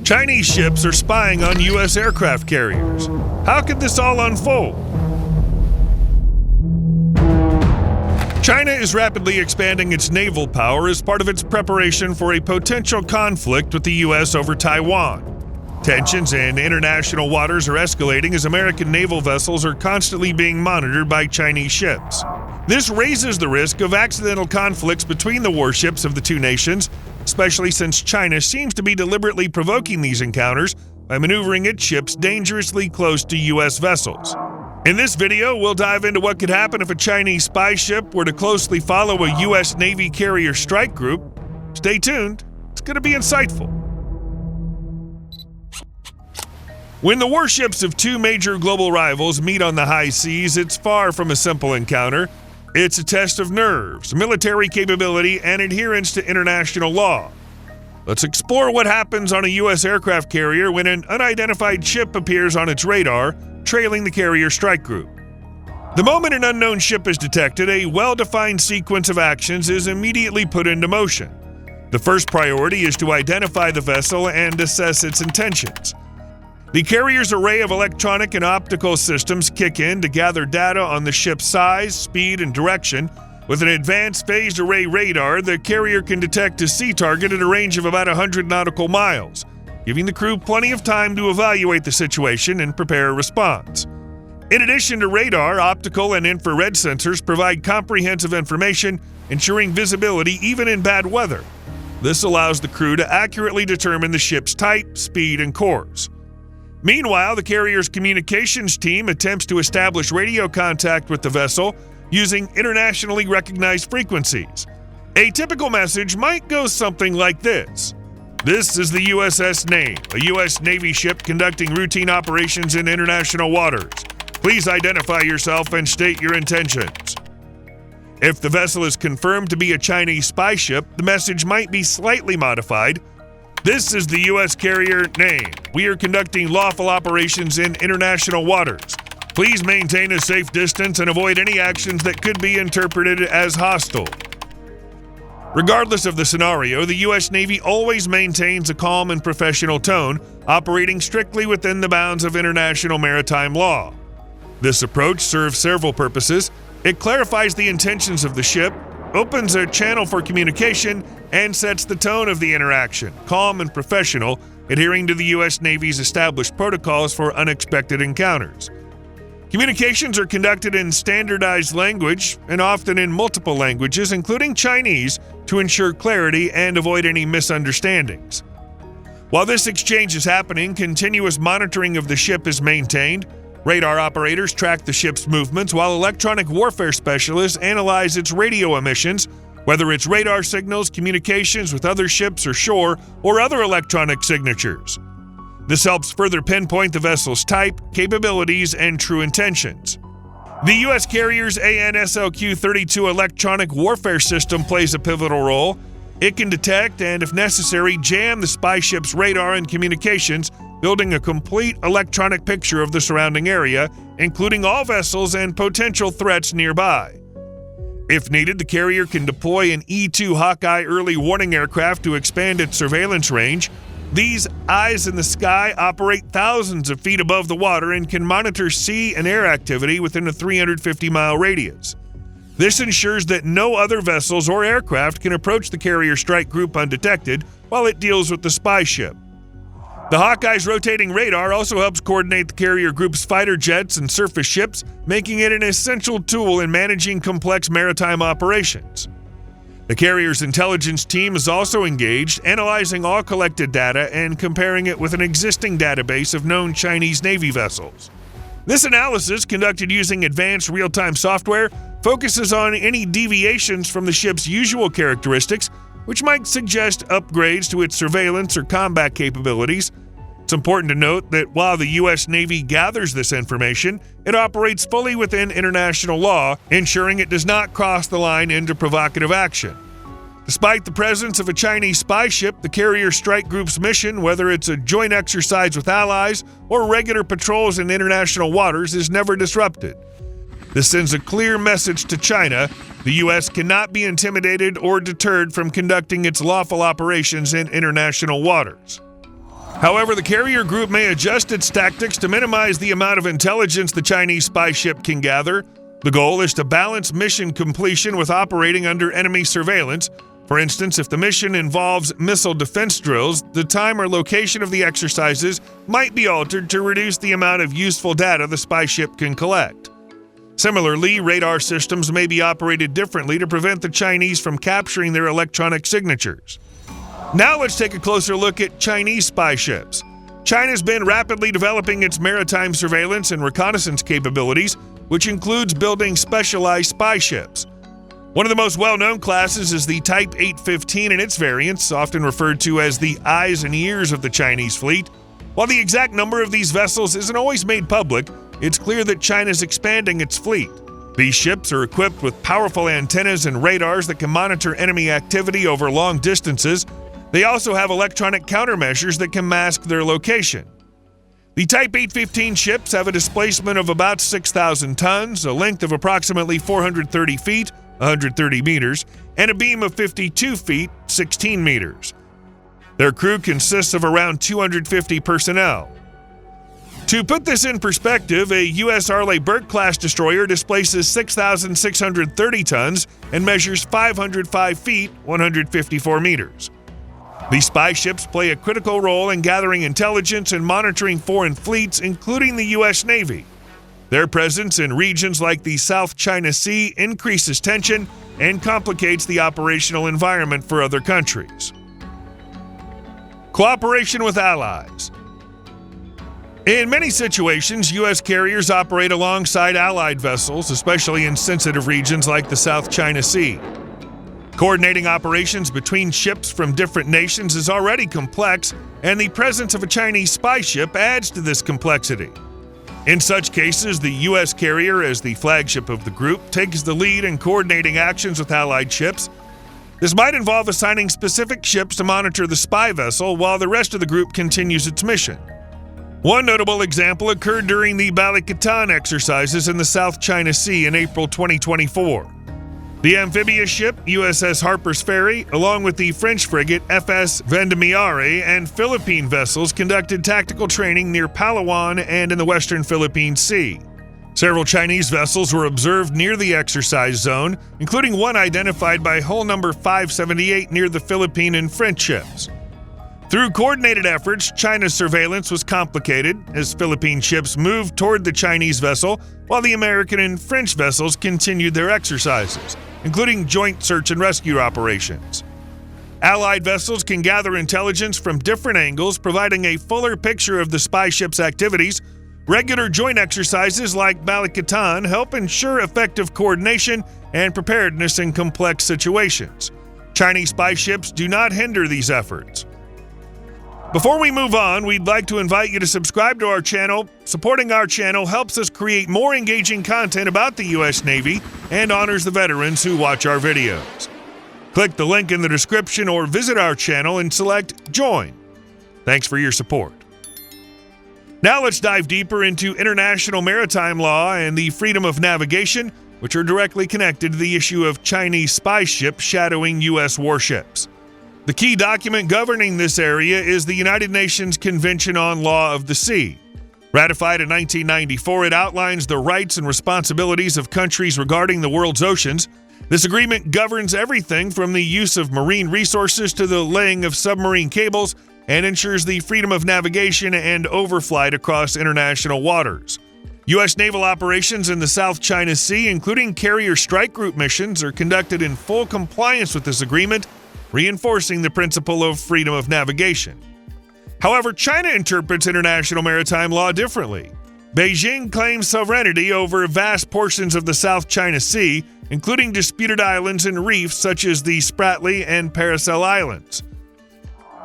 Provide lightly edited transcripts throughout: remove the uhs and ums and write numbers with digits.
Chinese ships are spying on U.S. aircraft carriers. How could this all unfold? China is rapidly expanding its naval power as part of its preparation for a potential conflict with the U.S. over Taiwan. Tensions in international waters are escalating as American naval vessels are constantly being monitored by Chinese ships. This raises the risk of accidental conflicts between the warships of the two nations, especially since China seems to be deliberately provoking these encounters by maneuvering its ships dangerously close to U.S. vessels. In this video, we'll dive into what could happen if a Chinese spy ship were to closely follow a U.S. Navy carrier strike group. Stay tuned, it's going to be insightful. When the warships of two major global rivals meet on the high seas, it's far from a simple encounter. It's a test of nerves, military capability, and adherence to international law. Let's explore what happens on a U.S. aircraft carrier when an unidentified ship appears on its radar, trailing the carrier strike group. The moment an unknown ship is detected, a well-defined sequence of actions is immediately put into motion. The first priority is to identify the vessel and assess its intentions. The carrier's array of electronic and optical systems kick in to gather data on the ship's size, speed, and direction. With an advanced phased array radar, the carrier can detect a sea target at a range of about 100 nautical miles, giving the crew plenty of time to evaluate the situation and prepare a response. In addition to radar, optical and infrared sensors provide comprehensive information, ensuring visibility even in bad weather. This allows the crew to accurately determine the ship's type, speed, and course. Meanwhile, the carrier's communications team attempts to establish radio contact with the vessel using internationally recognized frequencies. A typical message might go something like this. This is the USS Name, a U.S. Navy ship conducting routine operations in international waters. Please identify yourself and state your intentions. If the vessel is confirmed to be a Chinese spy ship, the message might be slightly modified. This is the U.S. carrier Name. We are conducting lawful operations in international waters. Please maintain a safe distance and avoid any actions that could be interpreted as hostile. Regardless of the scenario, the U.S. Navy always maintains a calm and professional tone, operating strictly within the bounds of international maritime law. This approach serves several purposes. It clarifies the intentions of the ship, opens a channel for communication, and sets the tone of the interaction, calm and professional, adhering to the U.S. Navy's established protocols for unexpected encounters. Communications are conducted in standardized language and often in multiple languages, including Chinese, to ensure clarity and avoid any misunderstandings. While this exchange is happening, continuous monitoring of the ship is maintained. Radar operators track the ship's movements, while electronic warfare specialists analyze its radio emissions, whether it's radar signals, communications with other ships or shore, or other electronic signatures. This helps further pinpoint the vessel's type, capabilities, and true intentions. The U.S. carrier's ANSLQ-32 electronic warfare system plays a pivotal role. It can detect and, if necessary, jam the spy ship's radar and communications, building a complete electronic picture of the surrounding area, including all vessels and potential threats nearby. If needed, the carrier can deploy an E-2 Hawkeye early warning aircraft to expand its surveillance range. These eyes in the sky operate thousands of feet above the water and can monitor sea and air activity within a 350-mile radius. This ensures that no other vessels or aircraft can approach the carrier strike group undetected while it deals with the spy ship. The Hawkeye's rotating radar also helps coordinate the carrier group's fighter jets and surface ships, making it an essential tool in managing complex maritime operations. The carrier's intelligence team is also engaged, analyzing all collected data and comparing it with an existing database of known Chinese Navy vessels. This analysis, conducted using advanced real-time software, focuses on any deviations from the ship's usual characteristics, which might suggest upgrades to its surveillance or combat capabilities. It's important to note that while the U.S. Navy gathers this information, it operates fully within international law, ensuring it does not cross the line into provocative action. Despite the presence of a Chinese spy ship, the carrier strike group's mission, whether it's a joint exercise with allies or regular patrols in international waters, is never disrupted. This sends a clear message to China: the U.S. cannot be intimidated or deterred from conducting its lawful operations in international waters. However, the carrier group may adjust its tactics to minimize the amount of intelligence the Chinese spy ship can gather. The goal is to balance mission completion with operating under enemy surveillance. For instance, if the mission involves missile defense drills, the time or location of the exercises might be altered to reduce the amount of useful data the spy ship can collect. Similarly, radar systems may be operated differently to prevent the Chinese from capturing their electronic signatures. Now let's take a closer look at Chinese spy ships. China's been rapidly developing its maritime surveillance and reconnaissance capabilities, which includes building specialized spy ships. One of the most well-known classes is the Type 815 and its variants, often referred to as the eyes and ears of the Chinese fleet. While the exact number of these vessels isn't always made public, it's clear that China's expanding its fleet. These ships are equipped with powerful antennas and radars that can monitor enemy activity over long distances. They also have electronic countermeasures that can mask their location. The Type 815 ships have a displacement of about 6,000 tons, a length of approximately 430 feet, 130 meters, and a beam of 52 feet, 16 meters. Their crew consists of around 250 personnel. To put this in perspective, a U.S. Arleigh-Burke-class destroyer displaces 6,630 tons and measures 505 feet, 154 meters. These spy ships play a critical role in gathering intelligence and monitoring foreign fleets, including the U.S. Navy. Their presence in regions like the South China Sea increases tension and complicates the operational environment for other countries. Cooperation with allies. In many situations, U.S. carriers operate alongside allied vessels, especially in sensitive regions like the South China Sea. Coordinating operations between ships from different nations is already complex, and the presence of a Chinese spy ship adds to this complexity. In such cases, the U.S. carrier, as the flagship of the group, takes the lead in coordinating actions with allied ships. This might involve assigning specific ships to monitor the spy vessel while the rest of the group continues its mission. One notable example occurred during the Balikatan exercises in the South China Sea in April 2024. The amphibious ship USS Harper's Ferry, along with the French frigate FS Vendemiaire and Philippine vessels, conducted tactical training near Palawan and in the western Philippine Sea. Several Chinese vessels were observed near the exercise zone, including one identified by hull number 578 near the Philippine and French ships. Through coordinated efforts, China's surveillance was complicated as Philippine ships moved toward the Chinese vessel, while the American and French vessels continued their exercises, including joint search and rescue operations. Allied vessels can gather intelligence from different angles, providing a fuller picture of the spy ship's activities. Regular joint exercises like Balikatan help ensure effective coordination and preparedness in complex situations. Chinese spy ships do not hinder these efforts. Before we move on, we'd like to invite you to subscribe to our channel. Supporting our channel helps us create more engaging content about the U.S. Navy and honors the veterans who watch our videos. Click the link in the description or visit our channel and select Join. Thanks for your support. Now let's dive deeper into international maritime law and the freedom of navigation, which are directly connected to the issue of Chinese spy ships shadowing U.S. warships. The key document governing this area is the United Nations Convention on Law of the Sea. Ratified in 1994, it outlines the rights and responsibilities of countries regarding the world's oceans. This agreement governs everything from the use of marine resources to the laying of submarine cables and ensures the freedom of navigation and overflight across international waters. U.S. naval operations in the South China Sea, including carrier strike group missions, are conducted in full compliance with this agreement, reinforcing the principle of freedom of navigation. However, China interprets international maritime law differently. Beijing claims sovereignty over vast portions of the South China Sea, including disputed islands and reefs such as the Spratly and Paracel Islands.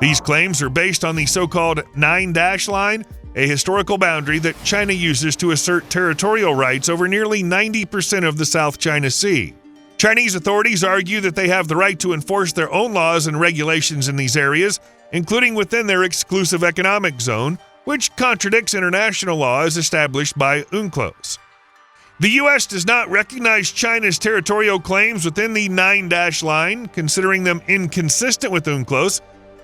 These claims are based on the so-called Nine-Dash Line, a historical boundary that China uses to assert territorial rights over nearly 90% of the South China Sea. Chinese authorities argue that they have the right to enforce their own laws and regulations in these areas, including within their exclusive economic zone, which contradicts international laws established by UNCLOS. The U.S. does not recognize China's territorial claims within the Nine-Dash Line, considering them inconsistent with UNCLOS.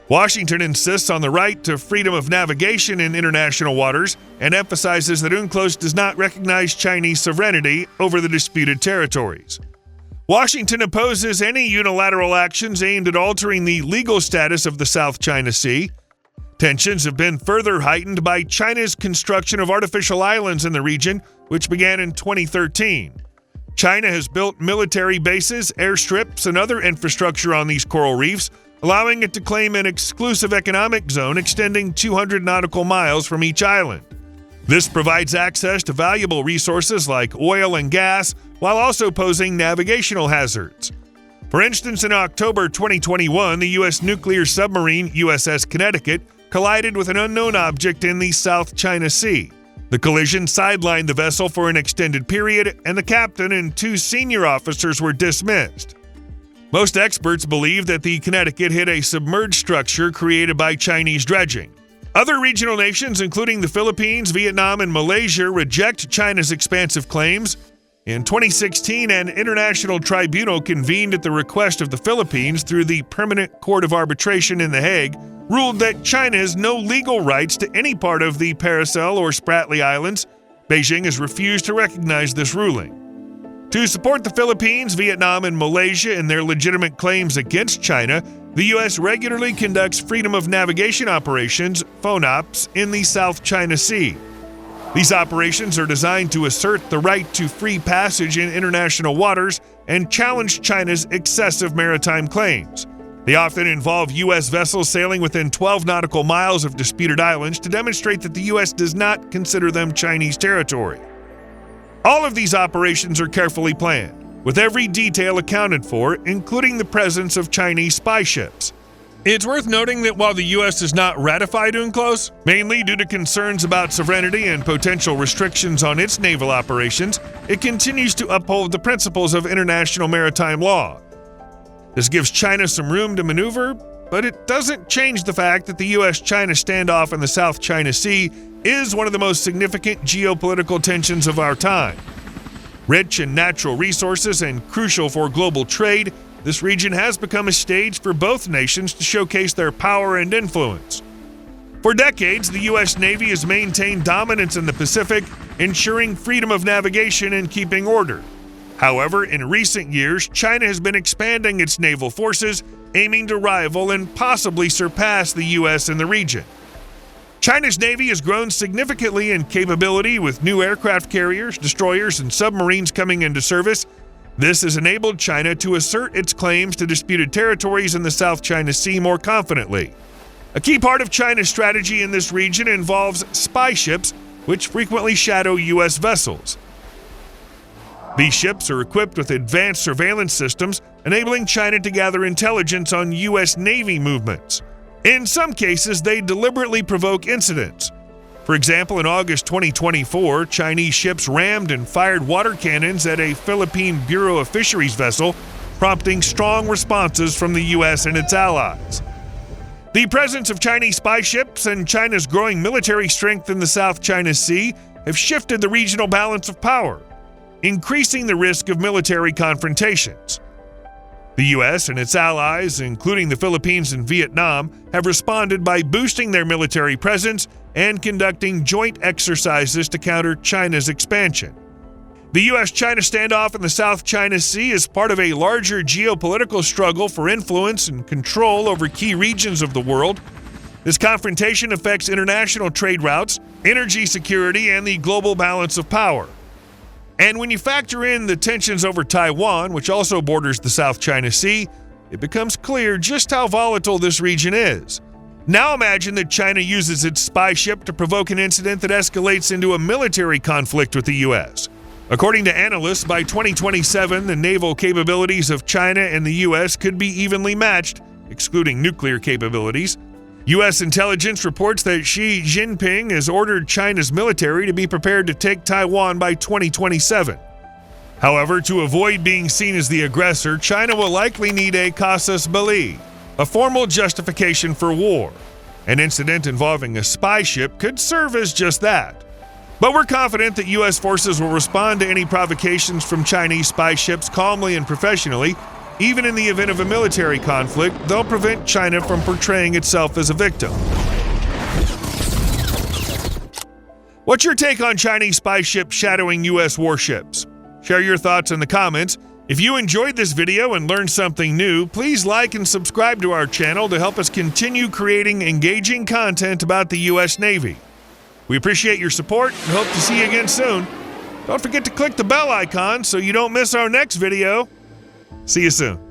Washington insists on the right to freedom of navigation in international waters and emphasizes that UNCLOS does not recognize Chinese sovereignty over the disputed territories. Washington opposes any unilateral actions aimed at altering the legal status of the South China Sea. Tensions have been further heightened by China's construction of artificial islands in the region, which began in 2013. China has built military bases, airstrips, and other infrastructure on these coral reefs, allowing it to claim an exclusive economic zone extending 200 nautical miles from each island. This provides access to valuable resources like oil and gas, while also posing navigational hazards. For instance, in October 2021, the U.S. nuclear submarine USS Connecticut collided with an unknown object in the South China Sea. The collision sidelined the vessel for an extended period, and the captain and 2 senior officers were dismissed. Most experts believe that the Connecticut hit a submerged structure created by Chinese dredging. Other regional nations, including the Philippines, Vietnam, and Malaysia, reject China's expansive claims. In 2016, an international tribunal convened at the request of the Philippines through the Permanent Court of Arbitration in The Hague ruled that China has no legal rights to any part of the Paracel or Spratly Islands. Beijing has refused to recognize this ruling. To support the Philippines, Vietnam, and Malaysia in their legitimate claims against China, the U.S. regularly conducts freedom of navigation operations, FONOPs, in the South China Sea. These operations are designed to assert the right to free passage in international waters and challenge China's excessive maritime claims. They often involve U.S. vessels sailing within 12 nautical miles of disputed islands to demonstrate that the U.S. does not consider them Chinese territory. All of these operations are carefully planned, with every detail accounted for, including the presence of Chinese spy ships. It's worth noting that while the U.S. has not ratified UNCLOS, mainly due to concerns about sovereignty and potential restrictions on its naval operations, it continues to uphold the principles of international maritime law. This gives China some room to maneuver, but it doesn't change the fact that the U.S.-China standoff in the South China Sea is one of the most significant geopolitical tensions of our time. Rich in natural resources and crucial for global trade, this region has become a stage for both nations to showcase their power and influence. For decades, the U.S. Navy has maintained dominance in the Pacific, ensuring freedom of navigation and keeping order. However, in recent years, China has been expanding its naval forces, aiming to rival and possibly surpass the U.S. in the region. China's Navy has grown significantly in capability, with new aircraft carriers, destroyers, and submarines coming into service. This has enabled China to assert its claims to disputed territories in the South China Sea more confidently. A key part of China's strategy in this region involves spy ships, which frequently shadow U.S. vessels. These ships are equipped with advanced surveillance systems, enabling China to gather intelligence on U.S. Navy movements. In some cases, they deliberately provoke incidents. For example, in August 2024, Chinese ships rammed and fired water cannons at a Philippine Bureau of Fisheries vessel, prompting strong responses from the U.S. and its allies. The presence of Chinese spy ships and China's growing military strength in the South China Sea have shifted the regional balance of power, increasing the risk of military confrontations. The U.S. and its allies, including the Philippines and Vietnam, have responded by boosting their military presence and conducting joint exercises to counter China's expansion. The U.S.-China standoff in the South China Sea is part of a larger geopolitical struggle for influence and control over key regions of the world. This confrontation affects international trade routes, energy security, and the global balance of power. And when you factor in the tensions over Taiwan, which also borders the South China Sea, it becomes clear just how volatile this region is. Now imagine that China uses its spy ship to provoke an incident that escalates into a military conflict with the U.S. According to analysts, by 2027, the naval capabilities of China and the U.S. could be evenly matched, excluding nuclear capabilities. U.S. intelligence reports that Xi Jinping has ordered China's military to be prepared to take Taiwan by 2027. However, to avoid being seen as the aggressor, China will likely need a casus belli, a formal justification for war. An incident involving a spy ship could serve as just that. But we're confident that U.S. forces will respond to any provocations from Chinese spy ships calmly and professionally, Even in the event of a military conflict, they'll prevent China from portraying itself as a victim. What's your take on Chinese spy ships shadowing U.S. warships? Share your thoughts in the comments. If you enjoyed this video and learned something new, please like and subscribe to our channel to help us continue creating engaging content about the U.S. Navy. We appreciate your support and hope to see you again soon. Don't forget to click the bell icon so you don't miss our next video. See you soon.